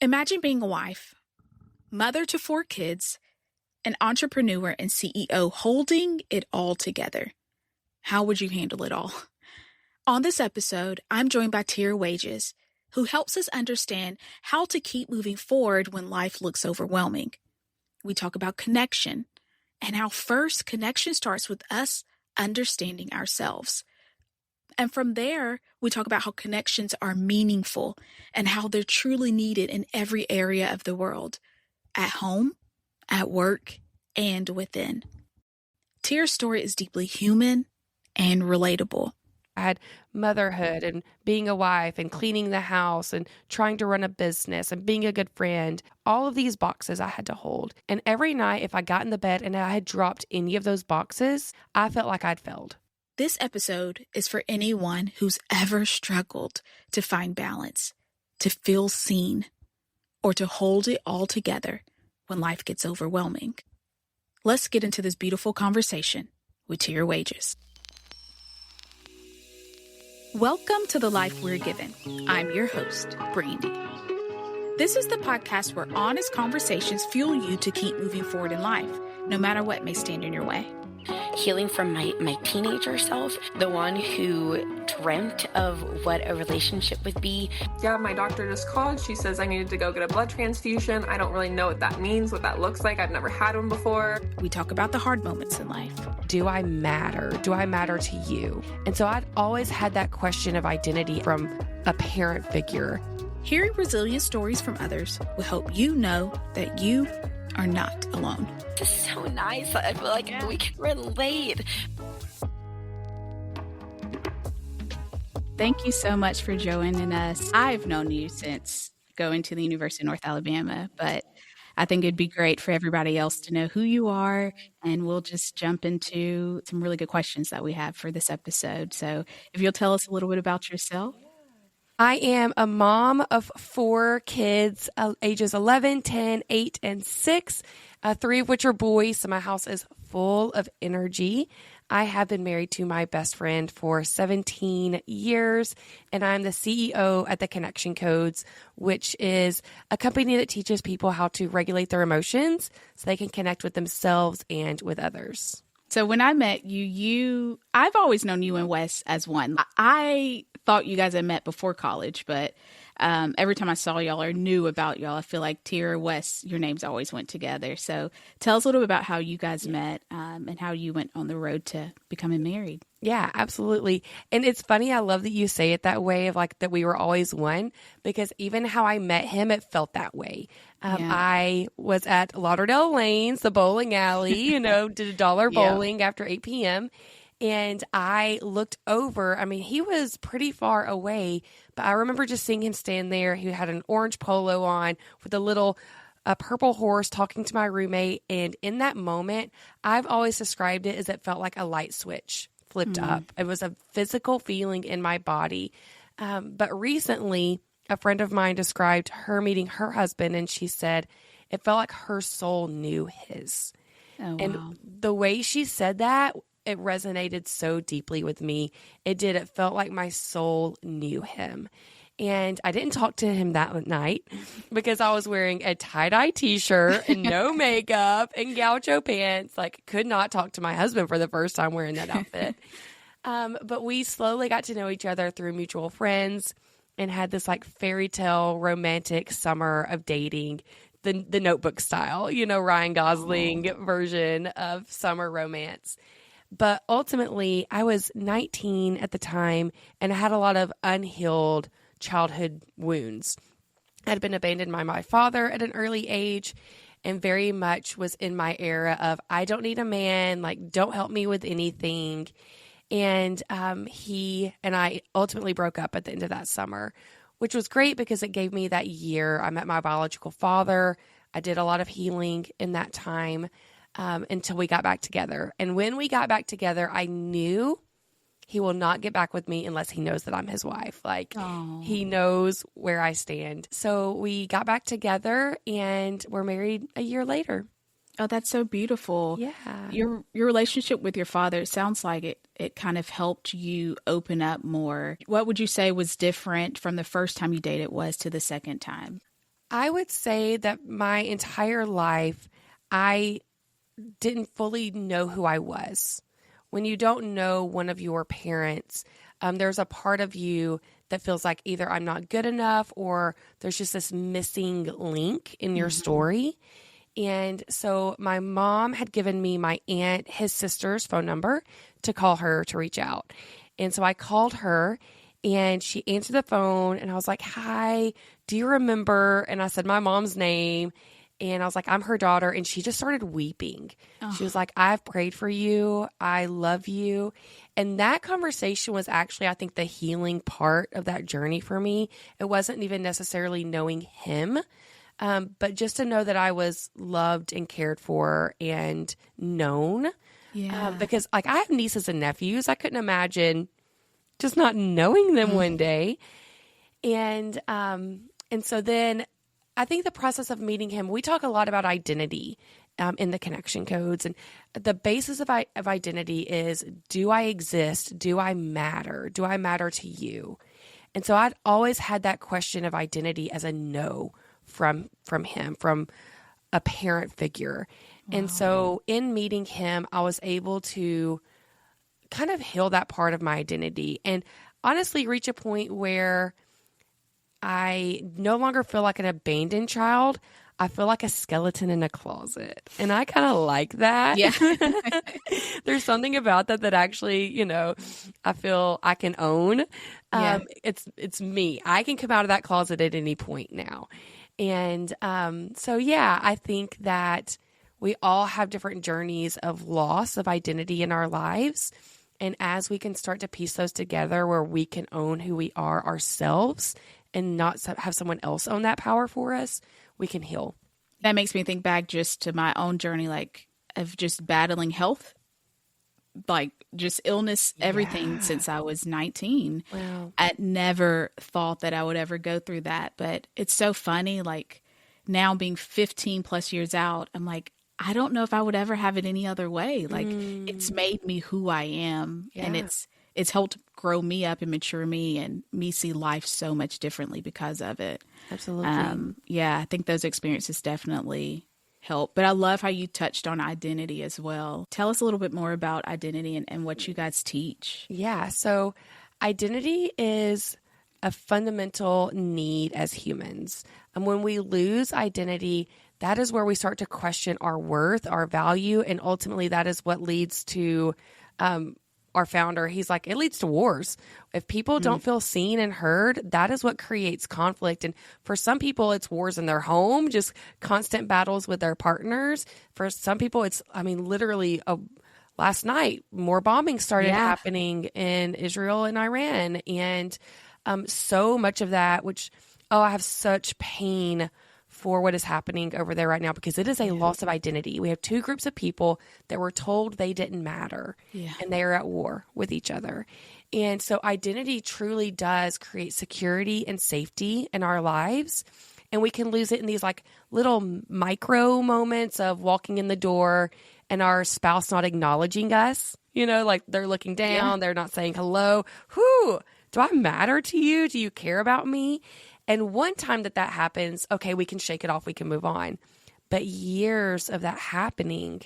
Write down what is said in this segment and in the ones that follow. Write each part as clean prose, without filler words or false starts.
Imagine being a wife, mother to 4 kids, an entrepreneur and CEO holding it all together. How would you handle it all? On this episode, I'm joined by Tera Wages, who helps us understand how to keep moving forward when life looks overwhelming. We talk about connection and how first connection starts with us understanding ourselves. And from there, we talk about how connections are meaningful and how they're truly needed in every area of the world, at home, at work, and within. Tera's story is deeply human and relatable. I had motherhood and being a wife and cleaning the house and trying to run a business and being a good friend. All of these boxes I had to hold. And every night, if I got in the bed and I had dropped any of those boxes, I felt like I'd failed. This episode is for anyone who's ever struggled to find balance, to feel seen, or to hold it all together when life gets overwhelming. Let's get into this beautiful conversation with Tera Wages. Welcome to The Life We're Given. I'm your host, Brandy. This is the podcast where honest conversations fuel you to keep moving forward in life, no matter what may stand in your way. Healing from my teenager self, the one who dreamt of what a relationship would be. Yeah, my doctor just called. She says I needed to go get a blood transfusion. I don't really know what that means, what that looks like. I've never had one before. We talk about the hard moments in life. Do I matter? Do I matter to you? And so I'd always had that question of identity from a parent figure. Hearing resilient stories from others will help you know that you are not alone. It's so nice. I feel like we can relate. Thank you so much for joining us. I've known you since going to the University of North Alabama, but I think it'd be great for everybody else to know who you are, and we'll just jump into some really good questions that we have for this episode. So if you'll tell us a little bit about yourself. I am a mom of 4 kids, ages 11, 10, 8, and 6, 3 of which are boys, so my house is full of energy. I have been married to my best friend for 17 years, and I'm the CEO at the Connection Codes, which is a company that teaches people how to regulate their emotions so they can connect with themselves and with others. So when I met you, I've always known you and Wes as one. I thought you guys had met before college, but every time I saw y'all or knew about y'all, I feel like Tera, Wes, your names always went together. So tell us a little bit about how you guys met and how you went on the road to becoming married. Yeah, absolutely. And it's funny, I love that you say it that way, of like that we were always one, because even how I met him, it felt that way. I was at Lauderdale Lanes, the bowling alley, did $1 bowling after 8 p.m. And I looked over. I mean, he was pretty far away, but I remember just seeing him stand there. He had an orange polo on with a little purple horse talking to my roommate. And in that moment, I've always described it as it felt like a light switch flipped up. It was a physical feeling in my body. But recently, a friend of mine described her meeting her husband, and she said it felt like her soul knew his. Oh, wow. And the way she said that, it resonated so deeply with me. It did. It felt like my soul knew him. And I didn't talk to him that night because I was wearing a tie-dye t-shirt and no makeup and gaucho pants. Like, could not talk to my husband for the first time wearing that outfit. But we slowly got to know each other through mutual friends and had this like fairy tale romantic summer of dating, the Notebook style, Ryan Gosling version of summer romance. But ultimately, I was 19 at the time, and I had a lot of unhealed childhood wounds. I had been abandoned by my father at an early age, and very much was in my era of, I don't need a man, like, don't help me with anything. And he and I ultimately broke up at the end of that summer, which was great because it gave me that year. I met my biological father. I did a lot of healing in that time. Until we got back together. And when we got back together, I knew he will not get back with me unless he knows that I'm his wife. Like, he knows where I stand. So we got back together and we're married a year later. Oh, that's so beautiful. Yeah. Your relationship with your father, it sounds like it kind of helped you open up more. What would you say was different from the first time you dated was to the second time? I would say that my entire life, I didn't fully know who I was. When you don't know one of your parents, there's a part of you that feels like either I'm not good enough or there's just this missing link in your story. And so my mom had given me my aunt, his sister's phone number to call her to reach out. And so I called her and she answered the phone and I was like, "Hi, do you remember?" And I said my mom's name. And I was like, "I'm her daughter." And she just started weeping. Oh. She was like, "I've prayed for you. I love you." And that conversation was actually, I think, the healing part of that journey for me. It wasn't even necessarily knowing him, but just to know that I was loved and cared for and known. Yeah. Because like I have nieces and nephews. I couldn't imagine just not knowing them one day. And so then I think the process of meeting him, we talk a lot about identity in the connection codes. And the basis of identity is, do I exist? Do I matter? Do I matter to you? And so I'd always had that question of identity as a no from him, from a parent figure. Wow. And so in meeting him, I was able to kind of heal that part of my identity and honestly reach a point where I no longer feel like an abandoned child. I feel like a skeleton in a closet. And I kind of like that. Yeah. There's something about that actually, I feel I can own. It's me. I can come out of that closet at any point now. And I think that we all have different journeys of loss of identity in our lives. And as we can start to piece those together where we can own who we are ourselves and not have someone else own that power for us, we can heal. That makes me think back just to my own journey, like of just battling health, like just illness, everything since I was 19. Wow. I never thought that I would ever go through that. But it's so funny, like now being 15 plus years out, I'm like, I don't know if I would ever have it any other way. Like it's made me who I am, and it's helped grow me up and mature me and me see life so much differently because of it. Absolutely. I think those experiences definitely help. But I love how you touched on identity as well. Tell us a little bit more about identity and what you guys teach. Yeah. So identity is a fundamental need as humans. And when we lose identity, that is where we start to question our worth, our value, and ultimately that is what leads to our founder. He's like, it leads to wars. If people don't feel seen and heard, that is what creates conflict. And for some people, it's wars in their home, just constant battles with their partners. For some people, it's, literally last night, more bombing started happening in Israel and Iran. And so much of that, which, I have such pain for what is happening over there right now because it is a loss of identity. We have two groups of people that were told they didn't matter and they are at war with each other. And so identity truly does create security and safety in our lives. And we can lose it in these like little micro moments of walking in the door and our spouse not acknowledging us, like they're looking down, they're not saying hello. Whew, do I matter to you? Do you care about me? And one time that happens, okay, we can shake it off, we can move on. But years of that happening,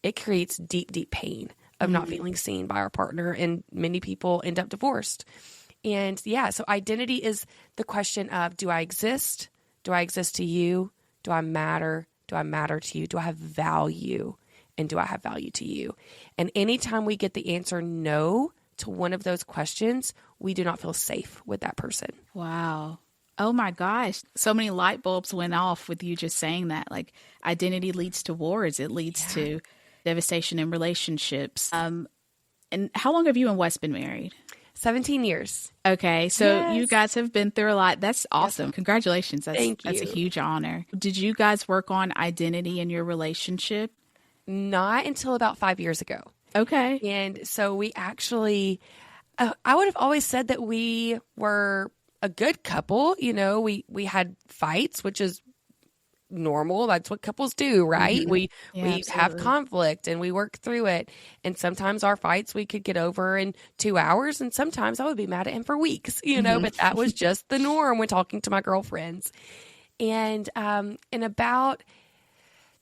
it creates deep, deep pain of not feeling seen by our partner. And many people end up divorced. And so identity is the question of, do I exist? Do I exist to you? Do I matter? Do I matter to you? Do I have value? And do I have value to you? And anytime we get the answer no to one of those questions, we do not feel safe with that person. Wow. Oh my gosh. So many light bulbs went off with you just saying that. Like identity leads to wars. It leads to devastation in relationships. And how long have you and Wes been married? 17 years. Okay. So you guys have been through a lot. That's awesome. Yes. Congratulations. Thank you. That's a huge honor. Did you guys work on identity in your relationship? Not until about 5 years ago. Okay. And so we actually, I would have always said that we were a good couple. We had fights, which is normal. That's what couples do, right? Mm-hmm. We have conflict and we work through it. And sometimes our fights we could get over in 2 hours. And sometimes I would be mad at him for weeks, but that was just the norm when talking to my girlfriends. And in about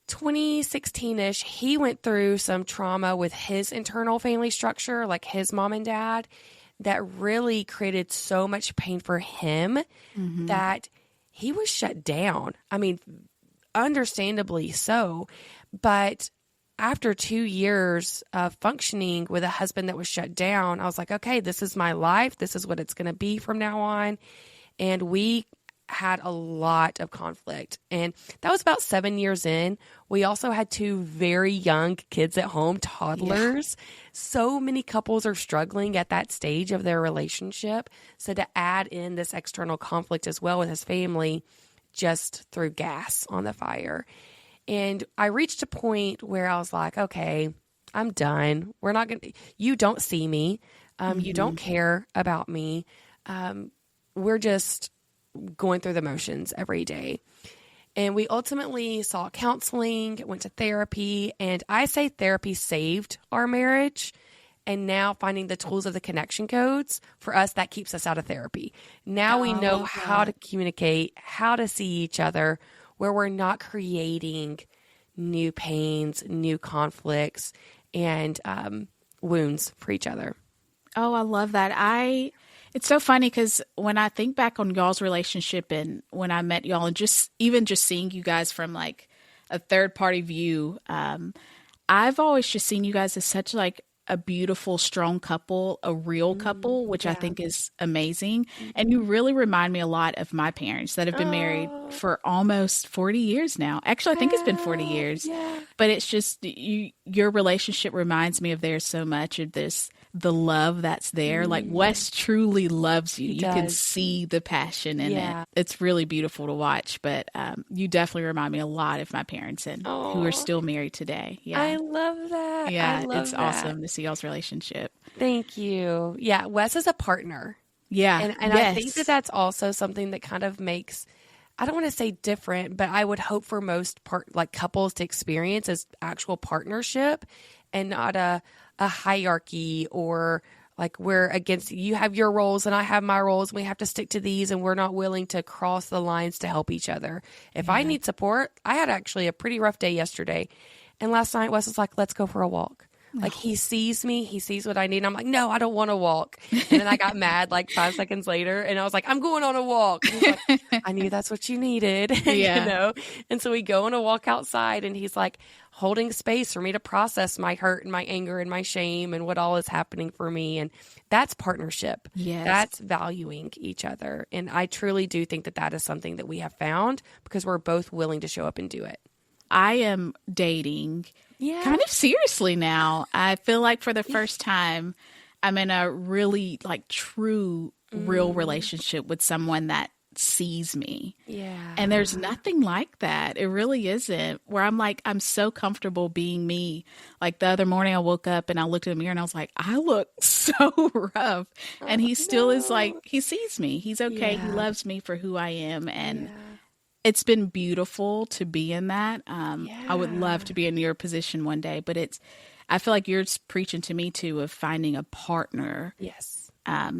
2016-ish, he went through some trauma with his internal family structure, like his mom and dad, that really created so much pain for him that he was shut down. I mean, understandably so. But after 2 years of functioning with a husband that was shut down, I was like, okay, this is my life. This is what it's going to be from now on. And we had a lot of conflict. And that was about 7 years in. We also had 2 very young kids at home, toddlers. Yeah. So many couples are struggling at that stage of their relationship. So to add in this external conflict as well with his family just threw gas on the fire. And I reached a point where I was like, okay, I'm done. We're not going to, you don't see me. You don't care about me. We're just going through the motions every day. And we ultimately sought counseling, went to therapy, and I say therapy saved our marriage. And now finding the tools of the connection codes, for us, that keeps us out of therapy. Now we know how to communicate, how to see each other, where we're not creating new pains, new conflicts, and wounds for each other. Oh, I love that. It's so funny because when I think back on y'all's relationship and when I met y'all and just seeing you guys from like a third party view, I've always just seen you guys as such like a beautiful, strong couple, a real couple, which I think is amazing. And you really remind me a lot of my parents that have been married for almost 40 years now. Actually, I think it's been 40 years, but it's just your relationship reminds me of theirs so much of this. The love that's there. Like Wes truly loves you. You can see the passion in it. It's really beautiful to watch, but you definitely remind me a lot of my parents and who are still married today. Yeah. I love that. Yeah, it's awesome to see y'all's relationship. Thank you. Yeah, Wes is a partner. Yeah. And I think that that's also something that kind of makes, I don't want to say different, but I would hope for most couples to experience as actual partnership and not a hierarchy or like we're against, you have your roles and I have my roles. And we have to stick to these and we're not willing to cross the lines to help each other. If I need support, I had actually a pretty rough day yesterday. And last night Wes was like, let's go for a walk. Like he sees me, he sees what I need. And I'm like, no, I don't want to walk. And then I got mad like 5 seconds later and I was like, I'm going on a walk. And he's like, I knew that's what you needed. Yeah. You know? And so we go on a walk outside and he's like holding space for me to process my hurt and my anger and my shame and what all is happening for me. And that's partnership. Yes. That's valuing each other. And I truly do think that that is something that we have found because we're both willing to show up and do it. I am dating kind of seriously now. I feel like for the first time, I'm in a really like true, real relationship with someone that sees me. Yeah. And there's nothing like that. It really isn't. Where I'm like, I'm so comfortable being me. Like the other morning I woke up and I looked in the mirror and I was like, I look so rough. And he still is like, he sees me. He's okay. He loves me for who I am. And it's been beautiful to be in that. I would love to be in your position one day, but I feel like you're preaching to me too of finding a partner. Yes.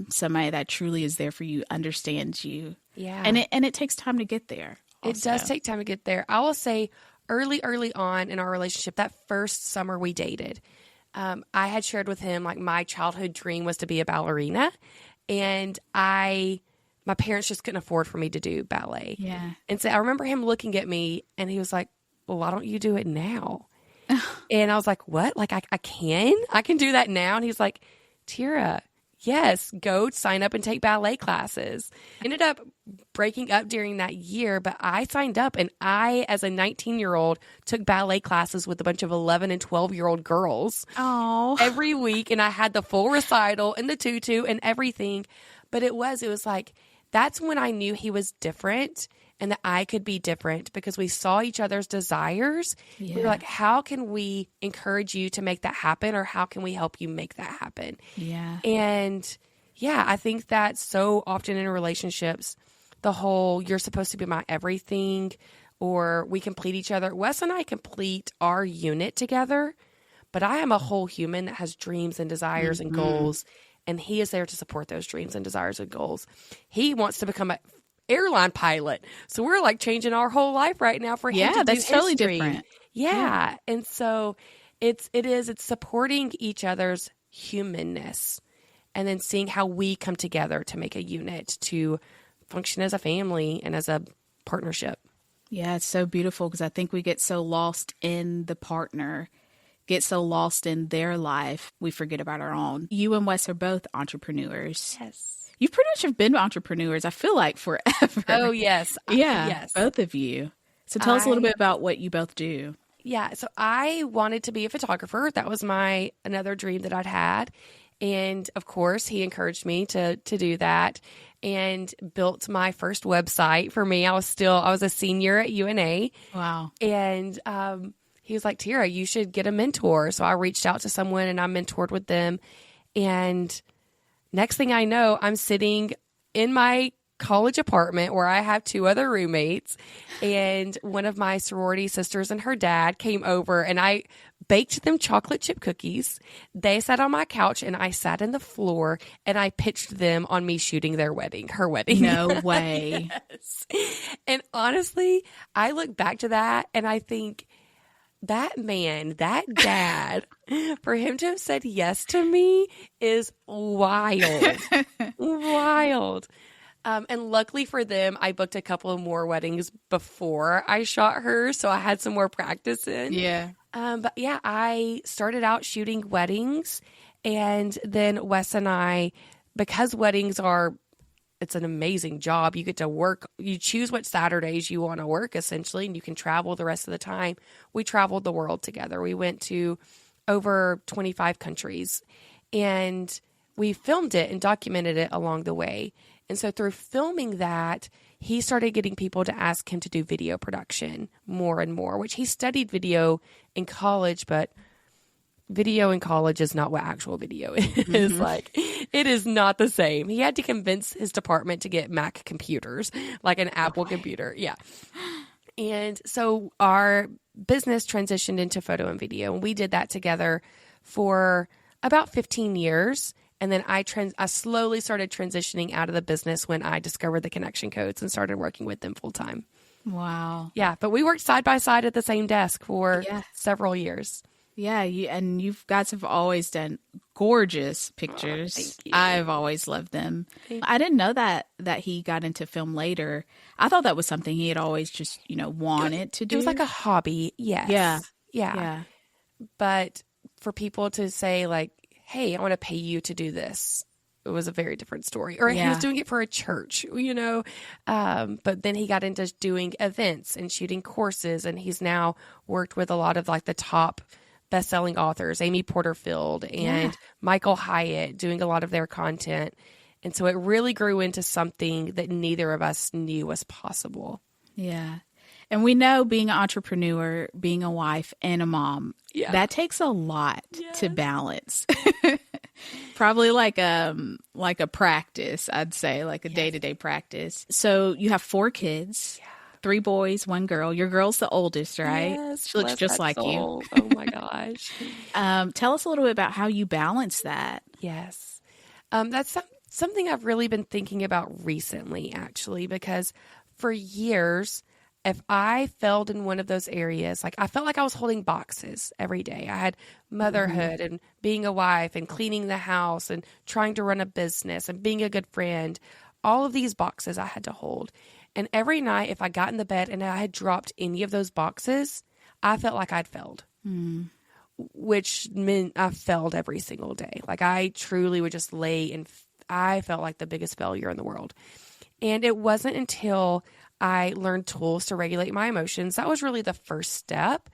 Somebody that truly is there for you, understands you. Yeah. And it takes time to get there. Also. It does take time to get there. I will say early on in our relationship, that first summer we dated, I had shared with him like my childhood dream was to be a ballerina. And my parents just couldn't afford for me to do ballet. Yeah. And so I remember him looking at me and he was like, well, why don't you do it now? And I was like, what? Like I can do that now. And he's like, Tera, yes, go sign up and take ballet classes. Ended up breaking up during that year, but I signed up and I, as a 19-year-old, took ballet classes with a bunch of 11 and 12-year-old girls every week. And I had the full recital and the tutu and everything. But it was like, that's when I knew he was different and that I could be different because we saw each other's desires. Yeah. We were like, how can we encourage you to make that happen? Or how can we help you make that happen? Yeah. And I think that so often in relationships, the whole, you're supposed to be my everything, or we complete each other. Wes and I complete our unit together, but I am a whole human that has dreams and desires and goals. And he is there to support those dreams and desires and goals. He wants to become airline pilot. So we're like changing our whole life right now for him to do that's totally history. different. Yeah. And so it's supporting each other's humanness and then seeing how we come together to make a unit to function as a family and as a partnership. Yeah, it's so beautiful because I think we get so lost in the partner, get so lost in their life, we forget about our own. You and Wes are both entrepreneurs. Yes. You pretty much have been entrepreneurs, I feel like, forever. Oh, yes. Yeah, yes. both of you. So tell us a little bit about what you both do. Yeah, so I wanted to be a photographer. That was another dream that I'd had. And of course, he encouraged me to do that and built my first website for me. I was a senior at UNA. Wow. And he was like, Tera, you should get a mentor. So I reached out to someone and I mentored with them. And next thing I know, I'm sitting in my college apartment where I have 2 other roommates, and one of my sorority sisters and her dad came over and I baked them chocolate chip cookies. They sat on my couch and I sat in the floor and I pitched them on me shooting her wedding. No way. Yes. And honestly, I look back to that and I think that man, that dad, for him to have said yes to me is wild. Wild. And luckily for them, I booked a couple of more weddings before I shot her, so I had some more practice in. Yeah. But yeah, I started out shooting weddings, and then Wes and I, because weddings it's an amazing job. You get to work, you choose what Saturdays you want to work, essentially, and you can travel the rest of the time. We traveled the world together. We went to over 25 countries, and we filmed it and documented it along the way. And so through filming that, he started getting people to ask him to do video production more and more, which he studied video in college, but video in college is not what actual video is. Mm-hmm. Like, it is not the same. He had to convince his department to get Mac computers, like an Apple computer. Yeah. And so our business transitioned into photo and video, and we did that together for about 15 years. And then I slowly started transitioning out of the business when I discovered the connection codes and started working with them full time. Wow. Yeah, but we worked side by side at the same desk for several years. Yeah, you guys have always done gorgeous pictures. Thank you. I've always loved them. I didn't know that he got into film later. I thought that was something he had always just, wanted to do. It was like a hobby. Yes. Yeah. But for people to say like, hey, I want to pay you to do this, it was a very different story. Or he was doing it for a church, but then he got into doing events and shooting courses, and he's now worked with a lot of like the top best-selling authors, Amy Porterfield and Michael Hyatt, doing a lot of their content. And so it really grew into something that neither of us knew was possible. Yeah. And we know being an entrepreneur, being a wife and a mom, that takes a lot to balance. Probably like a practice, I'd say, like a day-to-day practice. So you have 4 kids, 3 boys, 1 girl. Your girl's the oldest, right? Yes, she looks just like you. Oh my gosh. Tell us a little bit about how you balance that. Yes. That's something I've really been thinking about recently, actually, because for years, if I failed in one of those areas, like I felt like I was holding boxes every day. I had motherhood and being a wife and cleaning the house and trying to run a business and being a good friend. All of these boxes I had to hold. And every night, if I got in the bed and I had dropped any of those boxes, I felt like I'd failed, which meant I failed every single day. Like I truly would just lay and I felt like the biggest failure in the world. And it wasn't until I learned tools to regulate my emotions. That was really the first step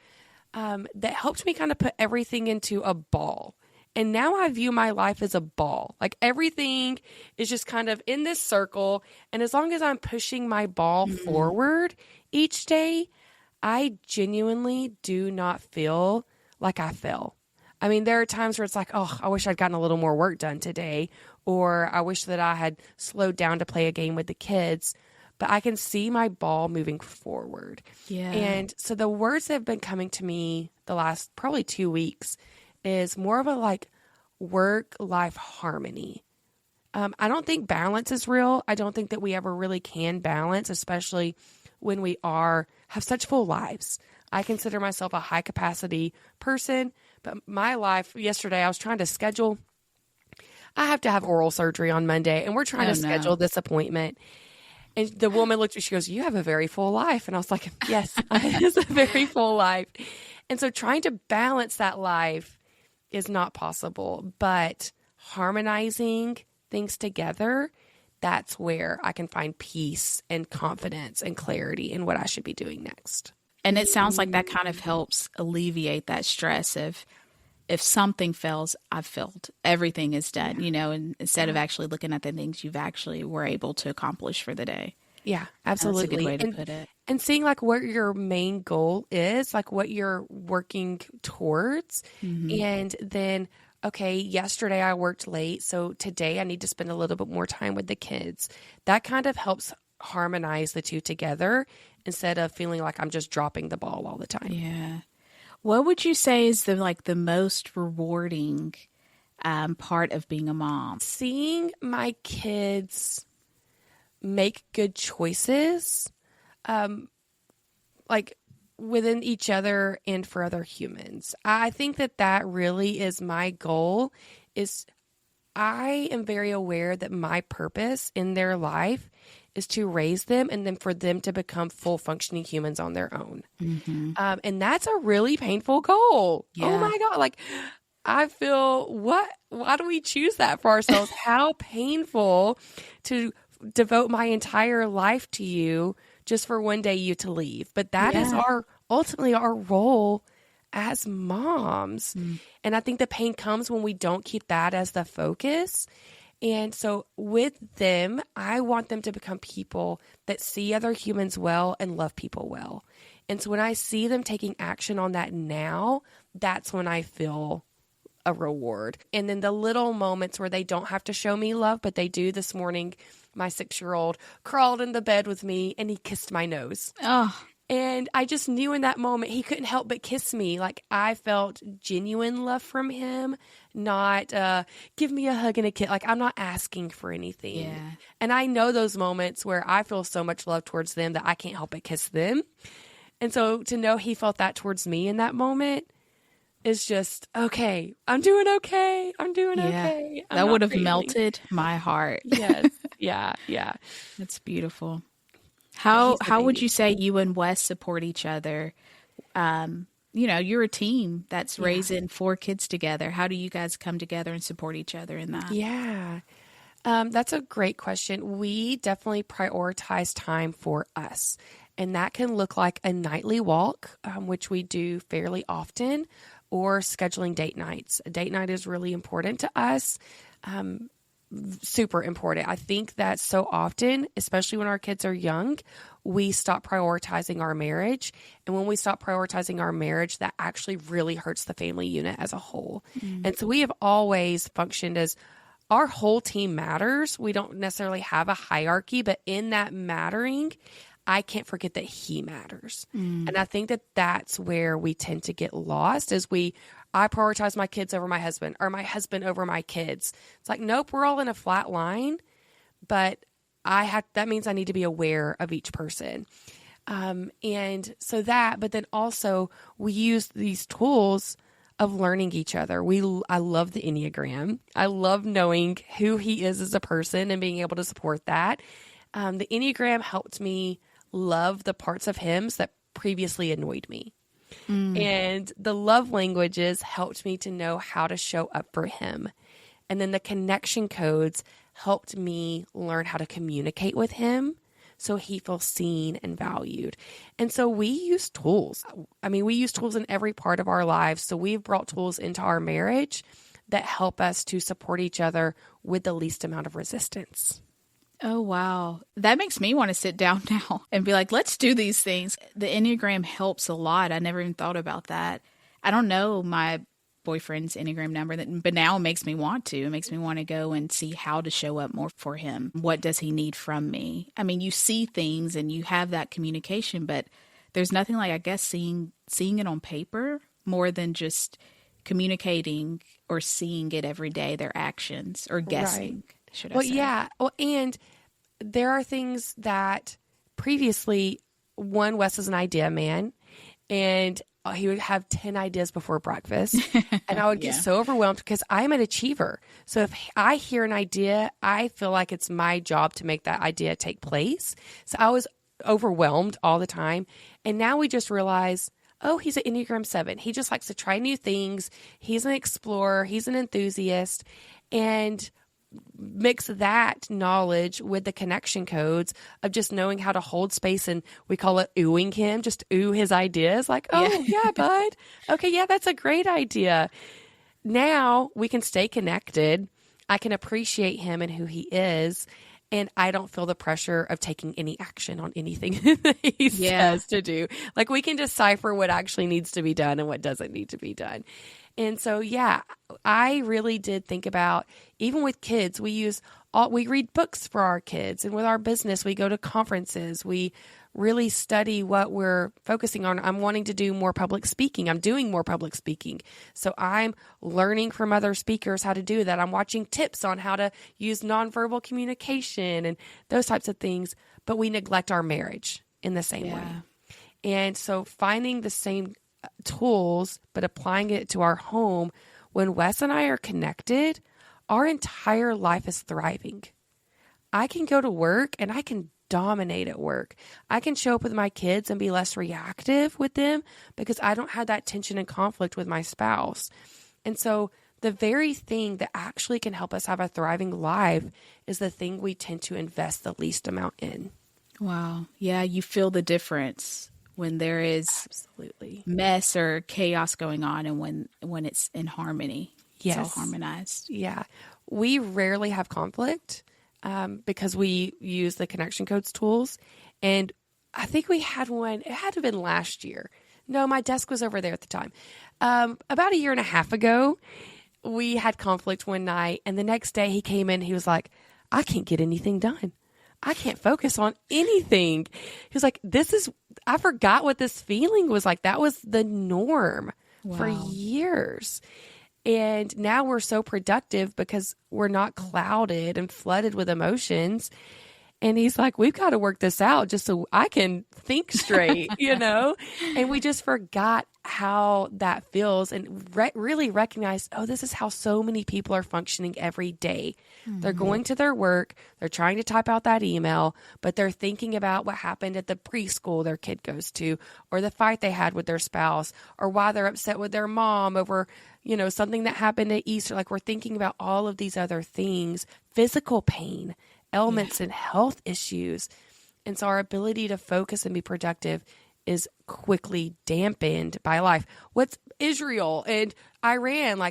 that helped me kind of put everything into a ball. And now I view my life as a ball. Like everything is just kind of in this circle. And as long as I'm pushing my ball forward each day, I genuinely do not feel like I fail. I mean, there are times where it's like, oh, I wish I'd gotten a little more work done today. Or I wish that I had slowed down to play a game with the kids. But I can see my ball moving forward. Yeah. And so the words that have been coming to me the last probably 2 weeks is more of a like work-life harmony. I don't think balance is real. I don't think that we ever really can balance, especially when we have such full lives. I consider myself a high capacity person, but my life yesterday, I was trying to schedule. I have to have oral surgery on Monday, and we're trying to schedule this appointment. And the woman looked at me, she goes, "You have a very full life." And I was like, "Yes, it is a very full life." And so trying to balance that life is not possible, but harmonizing things together, that's where I can find peace and confidence and clarity in what I should be doing next. And it sounds like that kind of helps alleviate that stress of, if something fails, I've failed. Everything is done, and instead of actually looking at the things you've actually were able to accomplish for the day. Yeah, absolutely. That's a good way to put it. And seeing like what your main goal is, like what you're working towards. Mm-hmm. And then, okay, yesterday I worked late, so today I need to spend a little bit more time with the kids. That kind of helps harmonize the two together instead of feeling like I'm just dropping the ball all the time. Yeah. What would you say is the most rewarding part of being a mom? Seeing my kids make good choices, like within each other and for other humans. I think that really is my goal. Is I am very aware that my purpose in their life is to raise them and then for them to become full functioning humans on their own. Mm-hmm. And that's a really painful goal. Yeah. Oh my God. Like I feel why do we choose that for ourselves? How painful to devote my entire life to you just for one day you to leave. But that is ultimately our role as moms. Mm. And I think the pain comes when we don't keep that as the focus. And so with them, I want them to become people that see other humans well and love people well. And so when I see them taking action on that now, that's when I feel a reward. And then the little moments where they don't have to show me love, but they do. This morning, my 6-year-old crawled in the bed with me and he kissed my nose. Oh. And I just knew in that moment he couldn't help but kiss me. Like I felt genuine love from him, not give me a hug and a kiss. Like I'm not asking for anything. Yeah. And I know those moments where I feel so much love towards them that I can't help but kiss them. And so to know he felt that towards me in that moment is just, okay, I'm doing okay. I'm doing okay. That would have melted my heart. Yes. Yeah. Yeah. That's beautiful. How would you say you and Wes support each other? You're a team that's raising 4 kids together. How do you guys come together and support each other in that? Yeah, that's a great question. We definitely prioritize time for us. And that can look like a nightly walk, which we do fairly often, or scheduling date nights. A date night is really important to us. Super important. I think that so often, especially when our kids are young, we stop prioritizing our marriage. And when we stop prioritizing our marriage, that actually really hurts the family unit as a whole. Mm. And so we have always functioned as our whole team matters. We don't necessarily have a hierarchy, but in that mattering, I can't forget that he matters. Mm. And I think that that's where we tend to get lost is I prioritize my kids over my husband or my husband over my kids. It's like, nope, we're all in a flat line, but that means I need to be aware of each person. And so but then also we use these tools of learning each other. I love the Enneagram. I love knowing who he is as a person and being able to support that. The Enneagram helped me love the parts of him that previously annoyed me. Mm. And the love languages helped me to know how to show up for him. And then the connection codes helped me learn how to communicate with him so he feels seen and valued. And so we use tools. I mean, we use tools in every part of our lives. So we've brought tools into our marriage that help us to support each other with the least amount of resistance. Oh, wow. That makes me want to sit down now and be like, let's do these things. The Enneagram helps a lot. I never even thought about that. I don't know my boyfriend's Enneagram number, but now it makes me want to. It makes me want to go and see how to show up more for him. What does he need from me? I mean, you see things and you have that communication, but there's nothing like, I guess, seeing it on paper more than just communicating or seeing it every day, their actions or guessing. Right. should I Well, say? yeah. Well, and there are things that previously, Wes is an idea man, and he would have 10 ideas before breakfast. And I would get so overwhelmed because I'm an achiever. So if I hear an idea, I feel like it's my job to make that idea take place. So I was overwhelmed all the time. And now we just realize, oh, he's an Enneagram 7. He just likes to try new things. He's an explorer. He's an enthusiast. And mix that knowledge with the connection codes of just knowing how to hold space, and we call it oohing him, just ooh his ideas, like, oh, yeah, bud. Okay, yeah, that's a great idea. Now we can stay connected. I can appreciate him and who he is, and I don't feel the pressure of taking any action on anything that he says to do. Like, we can decipher what actually needs to be done and what doesn't need to be done. And so, yeah, I really did think about, even with kids, we read books for our kids, and with our business, we go to conferences. We really study what we're focusing on. I'm wanting to do more public speaking. I'm doing more public speaking. So I'm learning from other speakers how to do that. I'm watching tips on how to use nonverbal communication and those types of things, but we neglect our marriage in the same way. And so finding the same tools, but applying it to our home, when Wes and I are connected, our entire life is thriving. I can go to work and I can dominate at work. I can show up with my kids and be less reactive with them because I don't have that tension and conflict with my spouse. And so the very thing that actually can help us have a thriving life is the thing we tend to invest the least amount in. Wow. Yeah, you feel the difference when there is Absolutely mess or chaos going on, and when it's in harmony. Yes. It's all harmonized. Yeah. We rarely have conflict because we use the connection codes tools. And I think we had one, it had to have been last year. No, my desk was over there at the time. About a year and a half ago, we had conflict one night. And the next day he came in, he was like, I can't get anything done. I can't focus on anything. He was like, I forgot what this feeling was like. That was the norm for years. And now we're so productive because we're not clouded and flooded with emotions. And he's like, we've got to work this out just so I can think straight, And we just forgot how that feels and really recognize, oh, this is how so many people are functioning every day. Mm-hmm. They're going to their work. They're trying to type out that email, but they're thinking about what happened at the preschool their kid goes to, or the fight they had with their spouse, or why they're upset with their mom over, something that happened at Easter. Like, we're thinking about all of these other things, physical pain, ailments and health issues. And so our ability to focus and be productive is quickly dampened by life. What's Israel and Iran?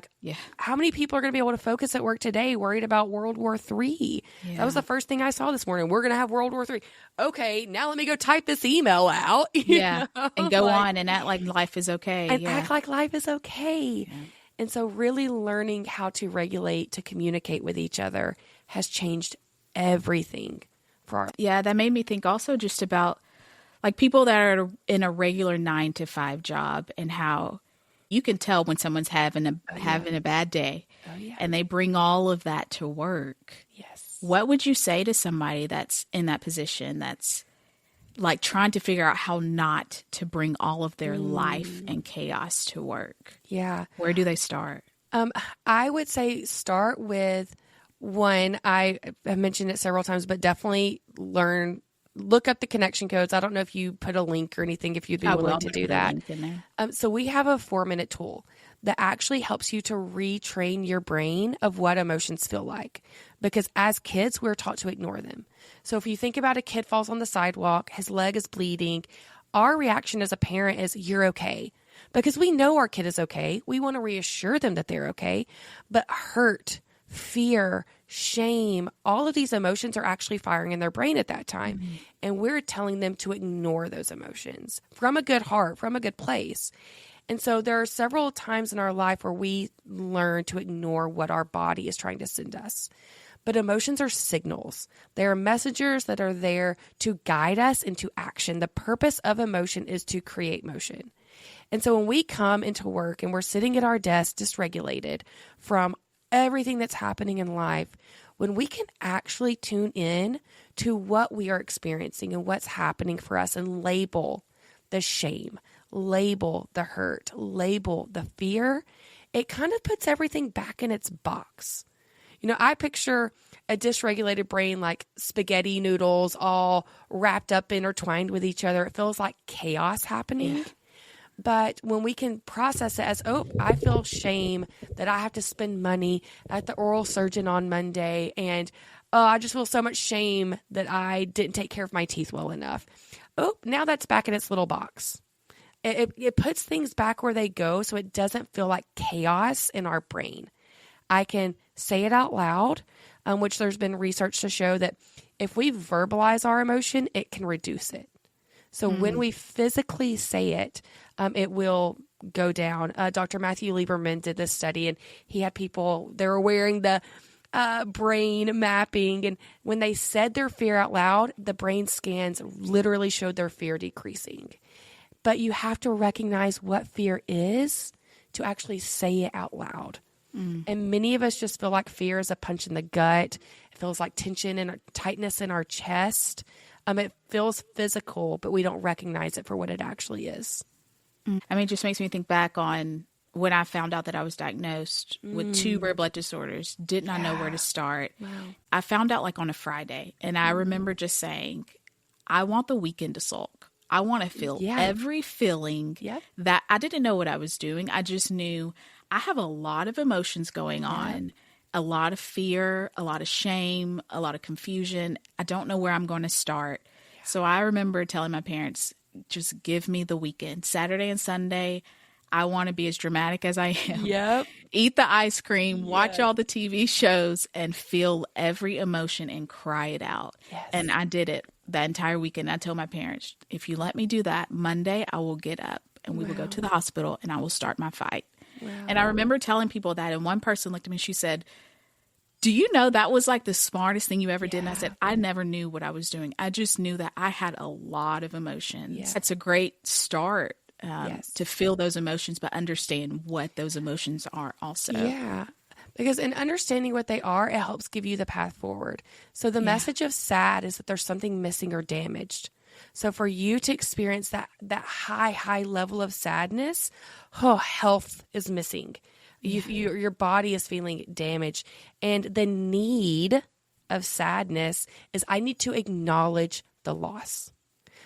How many people are going to be able to focus at work today worried about World War III? Yeah. That was the first thing I saw this morning. We're going to have World War III. Okay, now let me go type this email out. And go on and act like life is okay. And act like life is okay. Yeah. And so really learning how to regulate, to communicate with each other has changed everything for our. Yeah, that made me think also just about people that are in a regular 9-to-5 job, and how you can tell when someone's having a bad day, and they bring all of that to work. Yes. What would you say to somebody that's in that position, that's trying to figure out how not to bring all of their life and chaos to work? Yeah. Where do they start? I would say start with one. I have mentioned it several times, but definitely look up the connection codes. I don't know if you put a link or anything, if you'd be willing to do that. So we have a 4-minute tool that actually helps you to retrain your brain of what emotions feel like. Because as kids, we're taught to ignore them. So if you think about a kid falls on the sidewalk, his leg is bleeding, our reaction as a parent is, you're okay. Because we know our kid is okay. We want to reassure them that they're okay. But hurt, fear, shame, all of these emotions are actually firing in their brain at that time. Mm-hmm. And we're telling them to ignore those emotions from a good heart, from a good place. And so there are several times in our life where we learn to ignore what our body is trying to send us. But emotions are signals. They are messengers that are there to guide us into action. The purpose of emotion is to create motion. And so when we come into work and we're sitting at our desk dysregulated from everything that's happening in life, when we can actually tune in to what we are experiencing and what's happening for us and label the shame, label the hurt, label the fear, it kind of puts everything back in its box. I picture a dysregulated brain like spaghetti noodles all wrapped up, intertwined with each other. It feels like chaos happening. Yeah. But when we can process it as, I feel shame that I have to spend money at the oral surgeon on Monday, and I just feel so much shame that I didn't take care of my teeth well enough. Now that's back in its little box. It puts things back where they go so it doesn't feel like chaos in our brain. I can say it out loud, which there's been research to show that if we verbalize our emotion, it can reduce it. So when we physically say it, it will go down. Dr. Matthew Lieberman did this study, and he had people, they were wearing the brain mapping, and when they said their fear out loud, the brain scans literally showed their fear decreasing. But you have to recognize what fear is to actually say it out loud. And many of us just feel like fear is a punch in the gut. It feels like tension and tightness in our chest. It feels physical, but we don't recognize it for what it actually is. It just makes me think back on when I found out that I was diagnosed with 2 rare blood disorders. Did not know where to start. Wow. I found out on a Friday, and I remember just saying, I want the weekend to sulk. I want to feel every feeling that I didn't know what I was doing. I just knew I have a lot of emotions going on, a lot of fear, a lot of shame, a lot of confusion. I don't know where I'm going to start. Yeah. So I remember telling my parents, just give me the weekend, Saturday and Sunday. I want to be as dramatic as I am. Yep. Eat the ice cream, watch all the TV shows, and feel every emotion and cry it out. Yes. And I did it that entire weekend. I told my parents, if you let me do that, Monday I will get up and we will go to the hospital and I will start my fight. Wow. And I remember telling people that, and one person looked at me and she said, do you know that was the smartest thing you ever did? And I said, I never knew what I was doing. I just knew that I had a lot of emotions. Yeah. It's a great start to feel those emotions, but understand what those emotions are also. Yeah. Because in understanding what they are, it helps give you the path forward. So the message of sad is that there's something missing or damaged. So for you to experience that high level of sadness, health is missing. Your body is feeling damaged. And the need of sadness is I need to acknowledge the loss.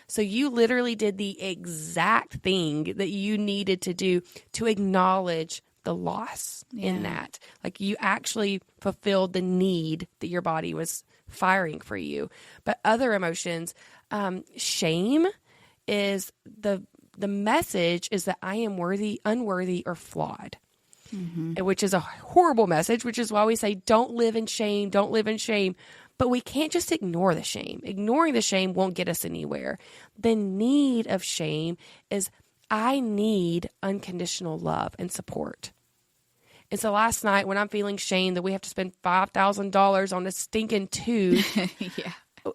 So you literally did the exact thing that you needed to do to acknowledge the loss in that. You actually fulfilled the need that your body was firing for you. But other emotions, shame is the message is that I am worthy, unworthy, or flawed. Which is a horrible message, which is why we say don't live in shame, don't live in shame. But we can't just ignore the shame. Ignoring the shame won't get us anywhere. The need of shame is I need unconditional love and support. And so last night when I'm feeling shame that we have to spend $5,000 on a stinking tooth,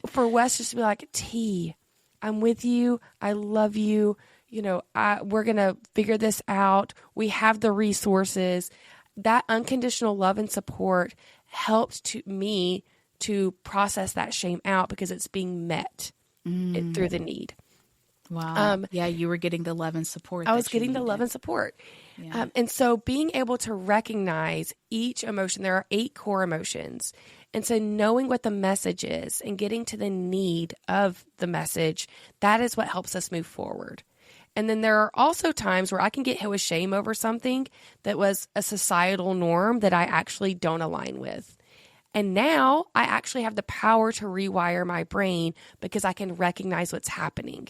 for Wes just to be like, T, I'm with you. I love you. We're going to figure this out. We have the resources. That unconditional love and support helps me to process that shame out because it's being met through the need. Wow. You were getting the love and support. I was getting the love and support. Yeah. And so being able to recognize each emotion, there are 8 core emotions. And so knowing what the message is and getting to the need of the message, that is what helps us move forward. And then there are also times where I can get hit with shame over something that was a societal norm that I actually don't align with. And now I actually have the power to rewire my brain because I can recognize what's happening.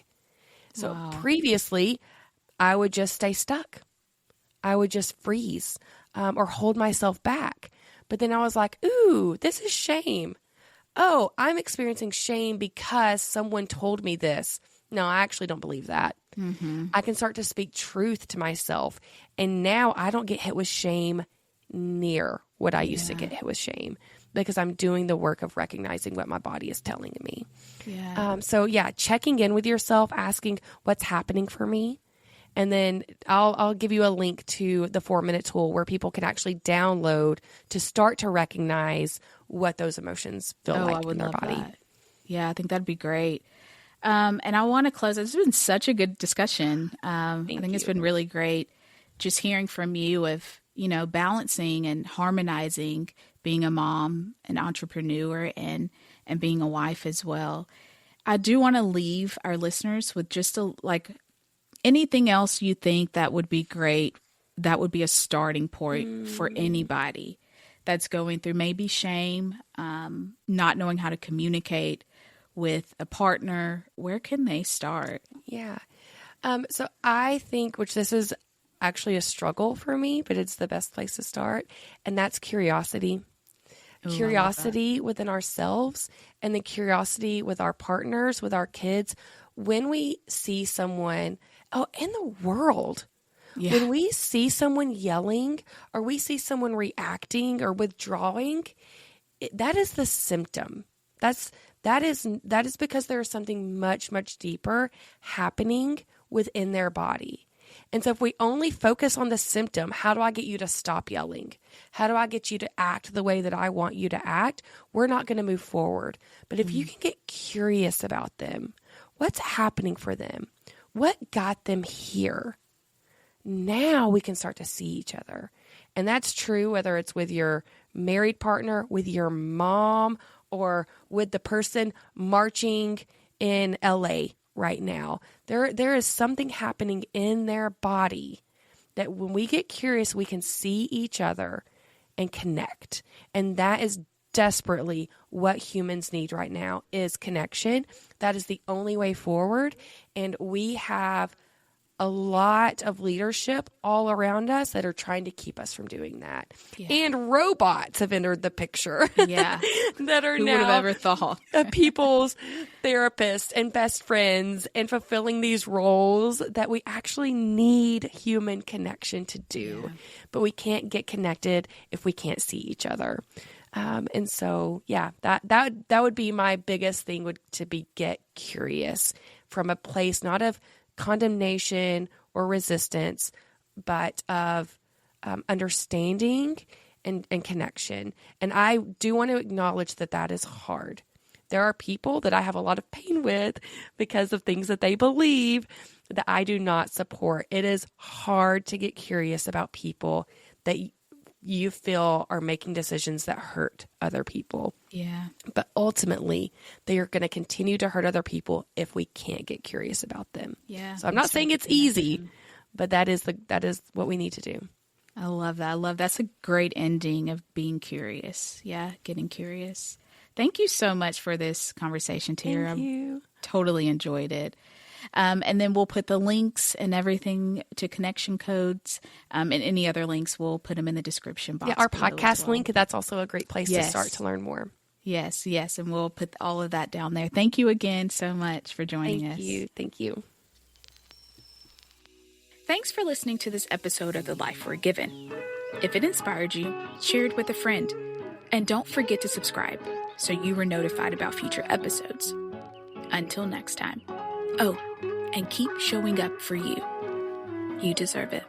So previously, I would just stay stuck. I would just freeze or hold myself back. But then I was like, ooh, this is shame. Oh, I'm experiencing shame because someone told me this. No, I actually don't believe that. I can start to speak truth to myself. And now I don't get hit with shame near what I used to get hit with shame because I'm doing the work of recognizing what my body is telling me. Checking in with yourself, asking what's happening for me. And then I'll give you a link to the 4-minute tool where people can actually download to start to recognize what those emotions feel I like would in their love body. that. Yeah, I think that'd be great. And I want to close. It's been such a good discussion. I think it's been really great just hearing from you of, balancing and harmonizing being a mom, an entrepreneur, and being a wife as well. I do want to leave our listeners with just anything else you think that would be great. That would be a starting point for anybody that's going through maybe shame, not knowing how to communicate with a partner. Where can they start? Yeah. So I think, which this is actually a struggle for me, but it's the best place to start. And that's curiosity. Ooh, Curiosity within ourselves and the curiosity with our partners, with our kids. When we see someone, in the world, when we see someone yelling or we see someone reacting or withdrawing, that is the symptom. That is because there is something much, much deeper happening within their body. And so if we only focus on the symptom, how do I get you to stop yelling? How do I get you to act the way that I want you to act? We're not going to move forward. But if you can get curious about them, what's happening for them? What got them here? Now we can start to see each other. And that's true whether it's with your married partner, with your mom, or with the person marching in LA right now. There is something happening in their body that when we get curious, we can see each other and connect. And that is desperately what humans need right now is connection. That is the only way forward. And we have a lot of leadership all around us that are trying to keep us from doing that. Yeah. And robots have entered the picture. Yeah. That are Who now would have ever thought? People's therapists and best friends and fulfilling these roles that we actually need human connection to do. Yeah. But we can't get connected if we can't see each other. And so, that would be my biggest thing to be get curious from a place not of condemnation or resistance, but of understanding and connection. And I do want to acknowledge that is hard. There are people that I have a lot of pain with because of things that they believe that I do not support. It is hard to get curious about people that you feel are making decisions that hurt other people. Yeah. But ultimately, they are going to continue to hurt other people if we can't get curious about them. Yeah. So I'm not saying it's easy, but that is what we need to do. I love that. That's a great ending of being curious. Yeah, getting curious. Thank you so much for this conversation, Tera. Thank you. Totally enjoyed it. And then we'll put the links and everything to connection codes and any other links. We'll put them in the description box. Yeah, our podcast link, that's also a great place to start to learn more. Yes. And we'll put all of that down there. Thank you again so much for joining us. Thank you. Thanks for listening to this episode of The Life We're Given. If it inspired you, share it with a friend. And don't forget to subscribe so you are notified about future episodes. Until next time. Oh, and keep showing up for you. You deserve it.